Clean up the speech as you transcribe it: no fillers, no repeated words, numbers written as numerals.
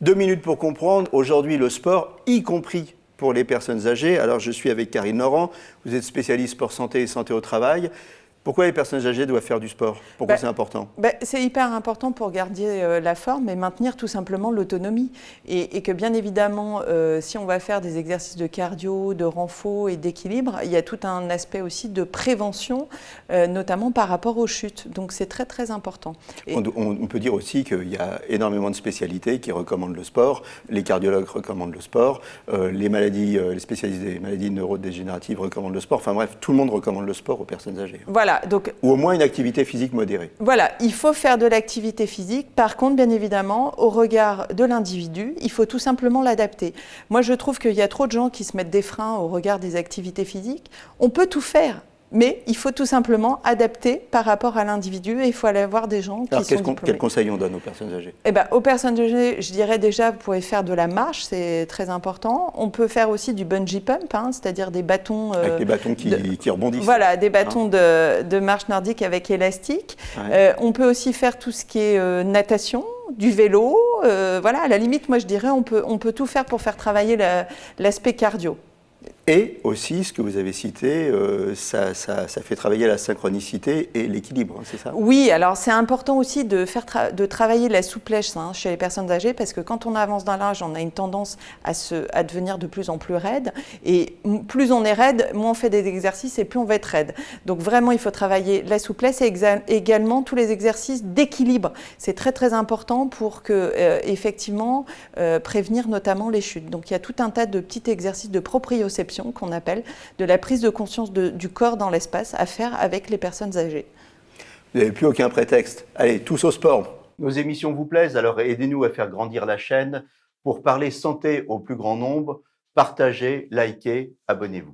2 minutes pour comprendre. Aujourd'hui, le sport, y compris pour les personnes âgées. Alors, je suis avec Karine Laurent. Vous êtes spécialiste sport santé et santé au travail. Pourquoi les personnes âgées doivent faire du sport? Pourquoi c'est important? C'est hyper important pour garder la forme et maintenir tout simplement l'autonomie. Et que bien évidemment, si on va faire des exercices de cardio, de renfort et d'équilibre, il y a tout un aspect aussi de prévention, notamment par rapport aux chutes. Donc c'est très très important. On peut dire aussi qu'il y a énormément de spécialités qui recommandent le sport. Les cardiologues recommandent le sport. Les spécialistes des maladies neurodégénératives recommandent le sport. Enfin bref, tout le monde recommande le sport aux personnes âgées. Voilà. Donc, ou au moins une activité physique modérée. Voilà, il faut faire de l'activité physique. Par contre, bien évidemment, au regard de l'individu, il faut tout simplement l'adapter. Moi, je trouve qu'il y a trop de gens qui se mettent des freins au regard des activités physiques. On peut tout faire, mais il faut tout simplement adapter par rapport à l'individu et il faut aller voir des gens qui sont diplômés. Quels conseils on donne aux personnes âgées? Aux personnes âgées, je dirais déjà, vous pouvez faire de la marche, c'est très important. On peut faire aussi du bungee pump, c'est-à-dire des bâtons... avec des bâtons qui rebondissent. Voilà, des bâtons de marche nordique avec élastique. Ouais. On peut aussi faire tout ce qui est natation, du vélo. Voilà, à la limite, moi je dirais, on peut tout faire pour faire travailler l'aspect cardio. Et aussi, ce que vous avez cité, ça fait travailler la synchronicité et l'équilibre, c'est ça? Oui, alors c'est important aussi de travailler la souplesse chez les personnes âgées parce que quand on avance dans l'âge, on a une tendance à devenir de plus en plus raide. Et plus on est raide, moins on fait des exercices et plus on va être raide. Donc vraiment, il faut travailler la souplesse et également tous les exercices d'équilibre. C'est très très important pour effectivement prévenir notamment les chutes. Donc il y a tout un tas de petits exercices de proprioception qu'on appelle, de la prise de conscience du corps dans l'espace à faire avec les personnes âgées. Vous n'avez plus aucun prétexte. Allez, tous au sport. Nos émissions vous plaisent, alors aidez-nous à faire grandir la chaîne pour parler santé au plus grand nombre. Partagez, likez, abonnez-vous.